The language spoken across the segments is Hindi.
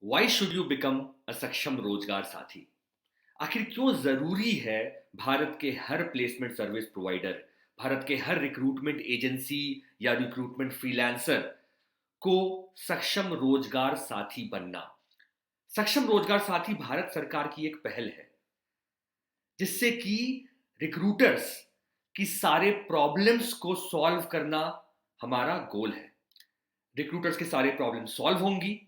Why should you become a सक्षम रोजगार साथी? आखिर क्यों जरूरी है भारत के हर प्लेसमेंट सर्विस प्रोवाइडर, भारत के हर रिक्रूटमेंट एजेंसी या रिक्रूटमेंट फ्रीलांसर को सक्षम रोजगार साथी बनना? सक्षम रोजगार साथी भारत सरकार की एक पहल है जिससे कि रिक्रूटर्स की सारे प्रॉब्लम्स को सॉल्व करना हमारा गोल है। रिक्रूटर्स के सारे प्रॉब्लम सॉल्व होंगी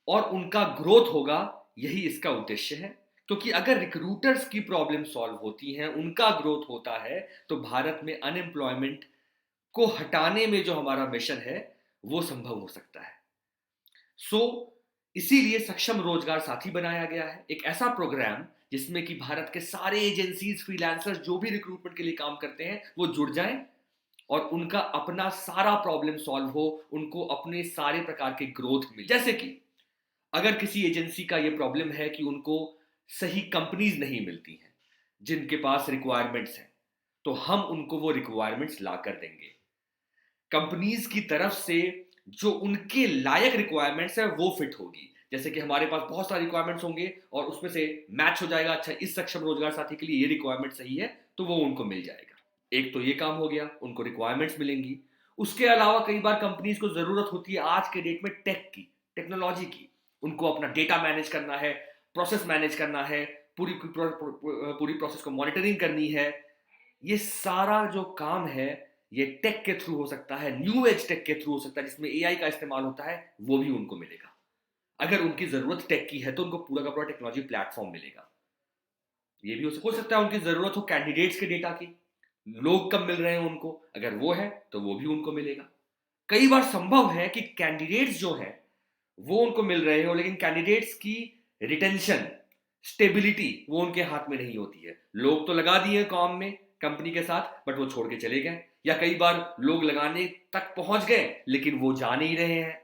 और उनका ग्रोथ होगा, यही इसका उद्देश्य है। क्योंकि अगर रिक्रूटर्स की प्रॉब्लम सॉल्व होती हैं, उनका ग्रोथ होता है, तो भारत में अनएम्प्लॉयमेंट को हटाने में जो हमारा मिशन है वो संभव हो सकता है। सो इसीलिए सक्षम रोजगार साथी बनाया गया है, एक ऐसा प्रोग्राम जिसमें कि भारत के सारे एजेंसीज, फ्रीलांसर्स जो भी रिक्रूटमेंट के लिए काम करते हैं वो जुड़ जाएं और उनका अपना सारा प्रॉब्लम सॉल्व हो, उनको अपने सारे प्रकार के ग्रोथ मिले। जैसे कि अगर किसी एजेंसी का ये प्रॉब्लम है कि उनको सही कंपनीज नहीं मिलती हैं जिनके पास रिक्वायरमेंट्स हैं, तो हम उनको वो रिक्वायरमेंट्स ला कर देंगे। कंपनीज की तरफ से जो उनके लायक रिक्वायरमेंट्स है वो फिट होगी। जैसे कि हमारे पास बहुत सारे रिक्वायरमेंट्स होंगे और उसमें से मैच हो जाएगा, अच्छा इस सक्षम रोजगार साथी के लिए ये रिक्वायरमेंट सही है, तो वो उनको मिल जाएगा। एक तो ये काम हो गया, उनको रिक्वायरमेंट्स मिलेंगी। उसके अलावा कई बार कंपनीज को जरूरत होती है आज के डेट में टेक की, टेक्नोलॉजी की। उनको अपना डेटा मैनेज करना है, प्रोसेस मैनेज करना है, पूरी प्रोसेस को मॉनिटरिंग करनी है। ये सारा जो काम है ये टेक के थ्रू हो सकता है, न्यू एज टेक के थ्रू हो सकता है, जिसमें एआई का इस्तेमाल होता है, वो भी उनको मिलेगा। अगर उनकी जरूरत टेक की है तो उनको पूरा का पूरा टेक्नोलॉजी प्लेटफॉर्म मिलेगा। ये भी हो सकता है उनकी जरूरत हो कैंडिडेट्स के डेटा की, लोग कब मिल रहे हैं उनको, अगर वो है तो वो भी उनको मिलेगा। कई बार संभव है कि कैंडिडेट्स जो है वो उनको मिल रहे हो, लेकिन कैंडिडेट्स की रिटेंशन, स्टेबिलिटी वो उनके हाथ में नहीं होती है। लोग तो लगा दिए काम में कंपनी के साथ, बट वो छोड़ के चले गए, या कई बार लोग लगाने तक पहुंच गए लेकिन वो जा नहीं रहे हैं।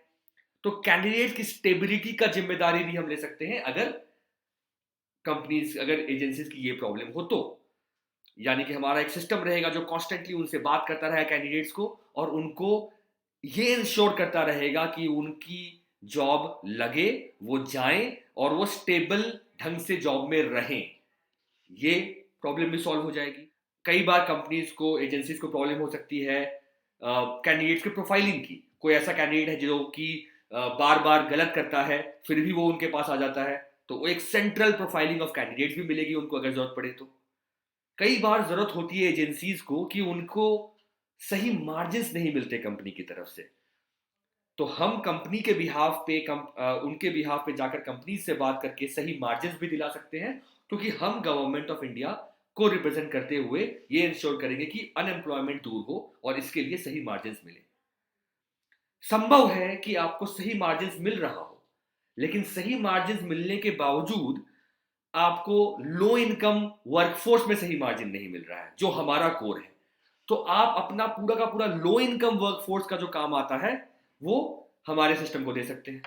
तो कैंडिडेट की स्टेबिलिटी का जिम्मेदारी भी हम ले सकते हैं अगर कंपनीज, अगर एजेंसीज की ये प्रॉब्लम हो तो। यानी कि हमारा एक सिस्टम रहेगा जो कॉन्स्टेंटली उनसे बात करता रहेगा कैंडिडेट्स को, और उनको ये इंश्योर करता रहेगा कि उनकी जॉब लगे, वो जाएं और वो स्टेबल ढंग से जॉब में रहें। ये प्रॉब्लम भी सॉल्व हो जाएगी। कई बार कंपनीज को, एजेंसीज को प्रॉब्लम हो सकती है कैंडिडेट्स के प्रोफाइलिंग की। कोई ऐसा कैंडिडेट है जो कि बार बार गलत करता है, फिर भी वो उनके पास आ जाता है, तो वो एक सेंट्रल प्रोफाइलिंग ऑफ कैंडिडेट्स भी मिलेगी उनको अगर जरूरत पड़े तो। कई बार जरूरत होती है एजेंसीज को कि उनको सही मार्जिन्स नहीं मिलते कंपनी की तरफ से, तो हम कंपनी के बिहाफ पे उनके बिहाफ पे जाकर कंपनी से बात करके सही मार्जिन्स भी दिला सकते हैं। क्योंकि हम गवर्नमेंट ऑफ इंडिया को रिप्रेजेंट करते हुए ये इंश्योर करेंगे कि अनएम्प्लॉयमेंट दूर हो और इसके लिए सही मार्जिन्स मिले। संभव है कि आपको सही मार्जिन्स मिल रहा हो, लेकिन सही मार्जिन्स मिलने के बावजूद आपको लो इनकम वर्कफोर्स में सही मार्जिन नहीं मिल रहा है, जो हमारा कोर है। तो आप अपना पूरा का पूरा लो इनकम वर्कफोर्स का जो काम आता है वो हमारे सिस्टम को दे सकते हैं।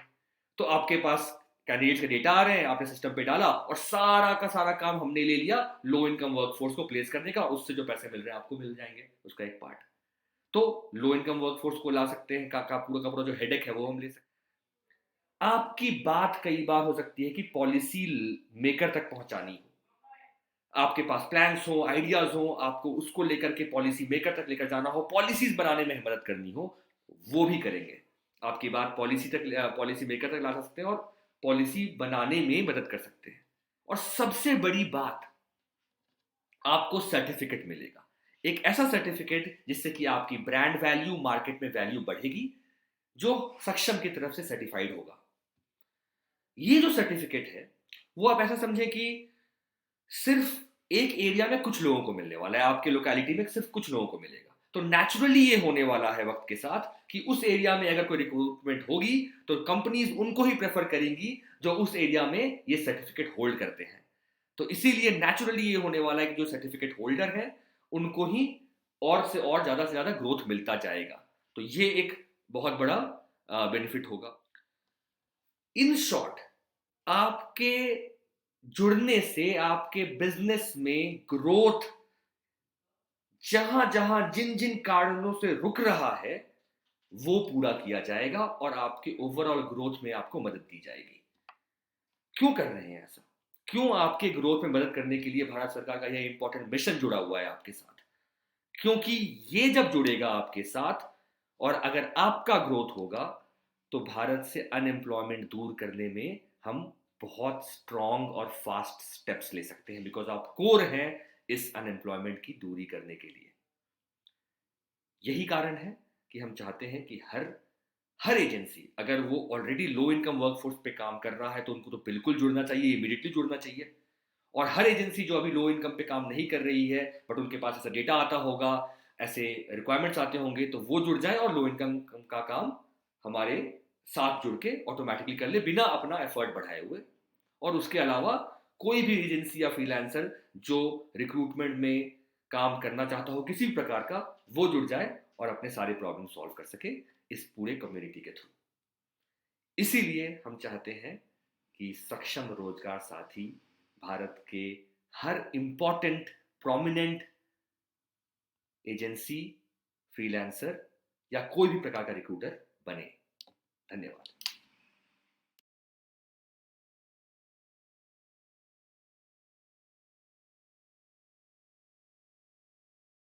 तो आपके पास कैंडिडेट्स के डेटा आ रहे हैं, आपने सिस्टम पे डाला और सारा का सारा काम हमने ले लिया लो इनकम वर्कफोर्स को प्लेस करने का, उससे जो पैसे मिल रहे हैं आपको मिल जाएंगे उसका एक पार्ट। तो लो इनकम वर्कफोर्स को ला सकते हैं, पूरा का पूरा जो हेडेक है वो हम ले सकते हैं। आपकी बात कई बार हो सकती है कि पॉलिसी मेकर तक पहुंचानी हो, आपके पास प्लान्स हो, आइडियाज हो, आपको उसको लेकर के पॉलिसी मेकर तक लेकर जाना हो, पॉलिसीज बनाने में मदद करनी हो, वो भी करेंगे। आपकी बात पॉलिसी मेकर तक ला सकते हैं और पॉलिसी बनाने में मदद कर सकते हैं। और सबसे बड़ी बात, आपको सर्टिफिकेट मिलेगा, एक ऐसा सर्टिफिकेट जिससे कि आपकी ब्रांड वैल्यू, मार्केट में वैल्यू बढ़ेगी, जो सक्षम की तरफ से सर्टिफाइड होगा। ये जो सर्टिफिकेट है वो आप ऐसा समझे कि सिर्फ एक एरिया में कुछ लोगों को मिलने वाला है, आपके लोकेलिटी में सिर्फ कुछ लोगों को मिलेगा। तो नेचुरली ये होने वाला है वक्त के साथ कि उस एरिया में अगर कोई रिक्रूटमेंट होगी तो कंपनीज उनको ही प्रेफर करेंगी जो उस एरिया में ये सर्टिफिकेट होल्ड करते हैं। तो इसीलिए नेचुरली ये होने वाला है कि जो सर्टिफिकेट होल्डर है उनको ही और से ज्यादा ग्रोथ मिलता जाएगा। तो ये एक बहुत बड़ा बेनिफिट होगा। इन शॉर्ट, आपके जुड़ने से आपके बिजनेस में ग्रोथ जहां जहां जिन जिन कारणों से रुक रहा है वो पूरा किया जाएगा और आपके ओवरऑल ग्रोथ में आपको मदद दी जाएगी। क्यों कर रहे हैं ऐसा? क्यों आपके ग्रोथ में मदद करने के लिए भारत सरकार का यह इंपॉर्टेंट मिशन जुड़ा हुआ है आपके साथ? क्योंकि ये जब जुड़ेगा आपके साथ और अगर आपका ग्रोथ होगा, तो भारत से अनएम्प्लॉयमेंट दूर करने में हम बहुत स्ट्रॉन्ग और फास्ट स्टेप्स ले सकते हैं, बिकॉज आप कोर हैं इस अनएम्प्लॉयमेंट की दूरी करने के लिए। यही कारण है कि हम चाहते हैं कि हर हर एजेंसी, अगर वो ऑलरेडी लो इनकम वर्कफोर्स पे काम कर रहा है तो उनको तो बिल्कुल जुड़ना चाहिए, इमीडिएटली जुड़ना चाहिए। और हर एजेंसी जो अभी लो इनकम पे काम नहीं कर रही है, बट उनके पास ऐसा डेटा आता होगा, ऐसे रिक्वायरमेंट्स आते होंगे, तो वो जुड़ जाए और लो इनकम का काम हमारे साथ जुड़ के ऑटोमेटिकली कर ले, बिना अपना एफर्ट बढ़ाए हुए। और उसके अलावा कोई भी एजेंसी या फ्रीलांसर जो रिक्रूटमेंट में काम करना चाहता हो किसी भी प्रकार का, वो जुड़ जाए और अपने सारे प्रॉब्लम सॉल्व कर सके इस पूरे कम्युनिटी के थ्रू। इसीलिए हम चाहते हैं कि सक्षम रोजगार साथी भारत के हर इंपॉर्टेंट प्रोमिनेंट एजेंसी, फ्रीलांसर या कोई भी प्रकार का रिक्रूटर बने। धन्यवाद।